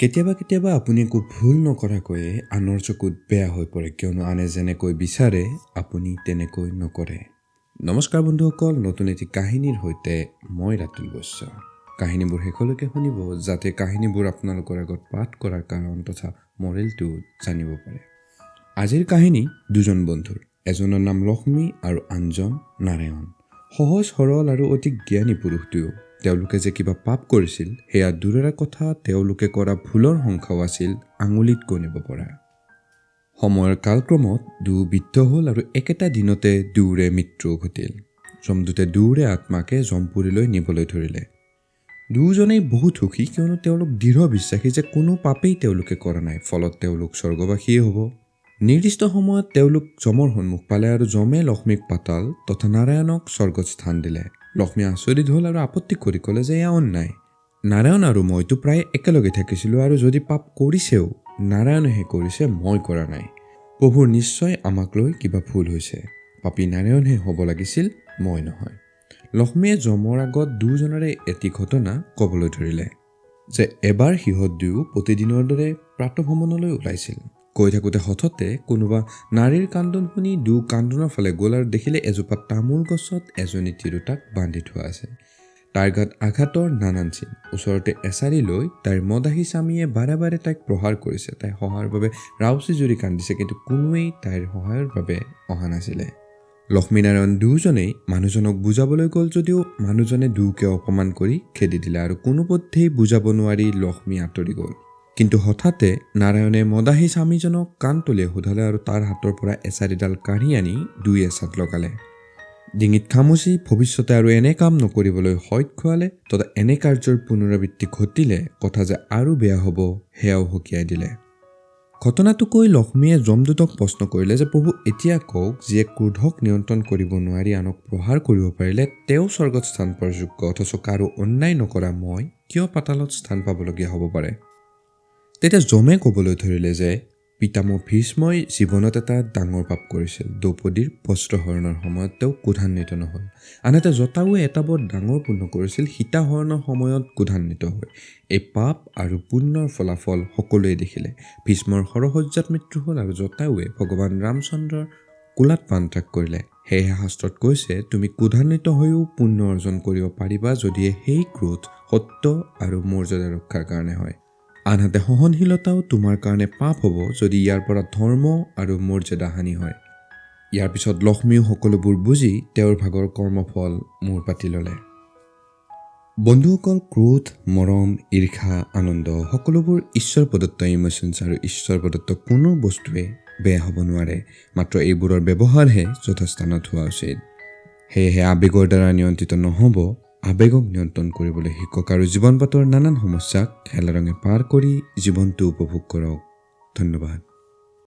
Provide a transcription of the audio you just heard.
কেতিয়াবা কেতিয়াবা আপুনি একো ভুল নকৰাকৈয়ে আনৰ চকুত বেয়া হৈ পৰে, কিয়নো আনে যেনেকৈ বিচাৰে আপুনি তেনেকৈ নকৰে। নমস্কাৰ বন্ধুসকল, নতুন এটি কাহিনীৰ সৈতে মই ৰাতুল বৈশ্য। কাহিনীবোৰ শেষলৈকে শুনিব যাতে কাহিনীবোৰ আপোনালোকৰ আগত পাঠ কৰাৰ কাৰণ তথা মৰেলটো জানিব পাৰে। আজিৰ কাহিনী দুজন বন্ধুৰ, এজনৰ নাম লক্ষ্মী আৰু আনজন নাৰায়ণ। সহজ সৰল আৰু অতি জ্ঞানী পুৰুষ দুয়ো। তেওঁলোকে যে কিবা পাপ কৰিছিল সেয়া দূৰৰে কথা, তেওঁলোকে কৰা ভুলৰ সংখ্যাও আছিল আঙুলিত গণিব পৰা। সময়ৰ কালক্ৰমত দুয়ো বৃদ্ধ হ'ল আৰু একেটা দিনতে দুয়োৰে মৃত্যু ঘটিল। যমদূতে দুয়োৰে আত্মাকে যমপুৰীলৈ নিবলৈ ধৰিলে। দুয়োজনেই বহুত সুখী, কিয়নো তেওঁলোক দৃঢ় বিশ্বাসী যে কোনো পাপেই তেওঁলোকে কৰা নাই, ফলত তেওঁলোক স্বৰ্গবাসীয়ে হ'ব। নিৰ্দিষ্ট সময়ত তেওঁলোক যমৰ সন্মুখ পালে আৰু যমে লক্ষ্মীক পাতাল তথা নাৰায়ণক স্বৰ্গত স্থান দিলে। লক্ষ্মী আচৰিত হ'ল আৰু আপত্তি কৰি ক'লে যে এয়া অন্যায়। নাৰায়ণ আৰু মইতো প্ৰায় একেলগে থাকিছিলোঁ, আৰু যদি পাপ কৰিছেও নাৰায়ণেহে কৰিছে, মই কৰা নাই। প্ৰভুৰ নিশ্চয় আমাক লৈ কিবা ভুল হৈছে। পাপী নাৰায়ণহে হ'ব লাগিছিল, মই নহয়। লক্ষ্মীয়ে যমৰ আগত দুয়োজনৰে এটি ঘটনা ক'বলৈ ধৰিলে যে এবাৰ সিহঁত দুয়ো প্ৰতিদিনৰ দৰে প্ৰাতঃভ্ৰমণলৈ ওলাইছিল। কৈ থাকোঁতে হঠাতে কোনোবা নাৰীৰ কান্দোন শুনি দুয়ো কান্দোনৰ ফালে গ'ল আৰু দেখিলে এজোপা তামোল গছত এজনী তিৰোতাক বান্ধি থোৱা আছে। তাইৰ গাত আঘাতৰ নানান চিন। ওচৰতে এচাৰি লৈ তাইৰ মদাহী স্বামীয়ে বাৰে বাৰে তাইক প্ৰহাৰ কৰিছে। তাই সহায়ৰ বাবে ৰাউচি জুৰি কান্দিছে, কিন্তু কোনোৱেই তাইৰ সহায়ৰ বাবে অহা নাছিলে। লক্ষ্মীনাৰায়ণ দুয়োজনেই মানুহজনক বুজাবলৈ গ'ল, যদিও মানুহজনে দুয়োকে অপমান কৰি খেদি দিলে আৰু কোনোপধ্যেই বুজাব নোৱাৰি লক্ষ্মী আঁতৰি গ'ল। কিন্তু হঠাতে নাৰায়ণে মদাহী স্বামীজনক কাণ তলিয়াই সোধালে আৰু তাৰ হাতৰ পৰা এচাৰিডাল কাঢ়ি আনি দুই এচাত লগালে। ডিঙিত খামুচি ভৱিষ্যতে আৰু এনে কাম নকৰিবলৈ সৈত খোৱালে তথা এনে কাৰ্যৰ পুনৰাবৃত্তি ঘটিলে কথা যে আৰু বেয়া হ'ব সেয়াও সকীয়াই দিলে। ঘটনাটো কৈ লক্ষ্মীয়ে যমদূতক প্ৰশ্ন কৰিলে যে প্ৰভু, এতিয়া কওক, যিয়ে ক্ৰোধক নিয়ন্ত্ৰণ কৰিব নোৱাৰি আনক প্ৰহাৰ কৰিব পাৰিলে তেওঁ স্বৰ্গত স্থান পোৱাৰ যোগ্য, অথচ কাৰো অন্যায় নকৰা মই কিয় পাতালত স্থান পাবলগীয়া হ'ব পাৰে? তেতিয়া যমে ক'বলৈ ধৰিলে যে পিতামহ ভীষ্মই জীৱনত এটা ডাঙৰ পাপ কৰিছিল। দ্ৰৌপদীৰ বস্ত্ৰহৰণৰ সময়ত তেওঁ ক্ৰোধান্বিত নহ'ল। আনহাতে জটায়ুৱে এটা বৰ ডাঙৰ পুণ্য কৰিছিল, সীতাহৰণৰ সময়ত ক্ৰোধান্বিত হৈ। এই পাপ আৰু পুণ্যৰ ফলাফল সকলোৱে দেখিলে। ভীষ্মৰ সৰসজ্জাত মৃত্যু হ'ল আৰু জটায়ুৱে ভগৱান ৰামচন্দ্ৰৰ কোলাত প্ৰাণত্যাগ কৰিলে। সেয়েহে শাস্ত্ৰত কৈছে, তুমি ক্ৰোধান্বিত হৈও পুণ্য অৰ্জন কৰিব পাৰিবা যদিহে সেই ক্ৰোধ সত্য আৰু মৰ্যাদা ৰক্ষাৰ কাৰণে হয়। আনহাতে সহনশীলতাও তোমাৰ কাৰণে পাপ হ'ব যদি ইয়াৰ পৰা ধৰ্ম আৰু মৰ্যাদা হানি হয়। ইয়াৰ পিছত লক্ষ্মীও সকলোবোৰ বুজি তেওঁৰ ভাগৰ কৰ্মফল মূৰ পাতি ল'লে। বন্ধুসকল, ক্ৰোধ, মৰম, ঈৰ্ষা, আনন্দ সকলোবোৰ ঈশ্বৰ প্ৰদত্ত ইম'চনছ, আৰু ঈশ্বৰ প্ৰদত্ত কোনো বস্তুৱে বেয়া হ'ব নোৱাৰে, মাত্ৰ এইবোৰৰ ব্যৱহাৰহে যথাস্থানত হোৱা উচিত। সেয়েহে আৱেগৰ দ্বাৰা নিয়ন্ত্ৰিত নহ'ব, আৱেগক নিয়ন্ত্ৰণ কৰিবলৈ শিকক আৰু জীৱন পাতৰ নানান সমস্যাক খেলা ৰঙে পাৰ কৰি জীৱনটো উপভোগ কৰক। ধন্যবাদ।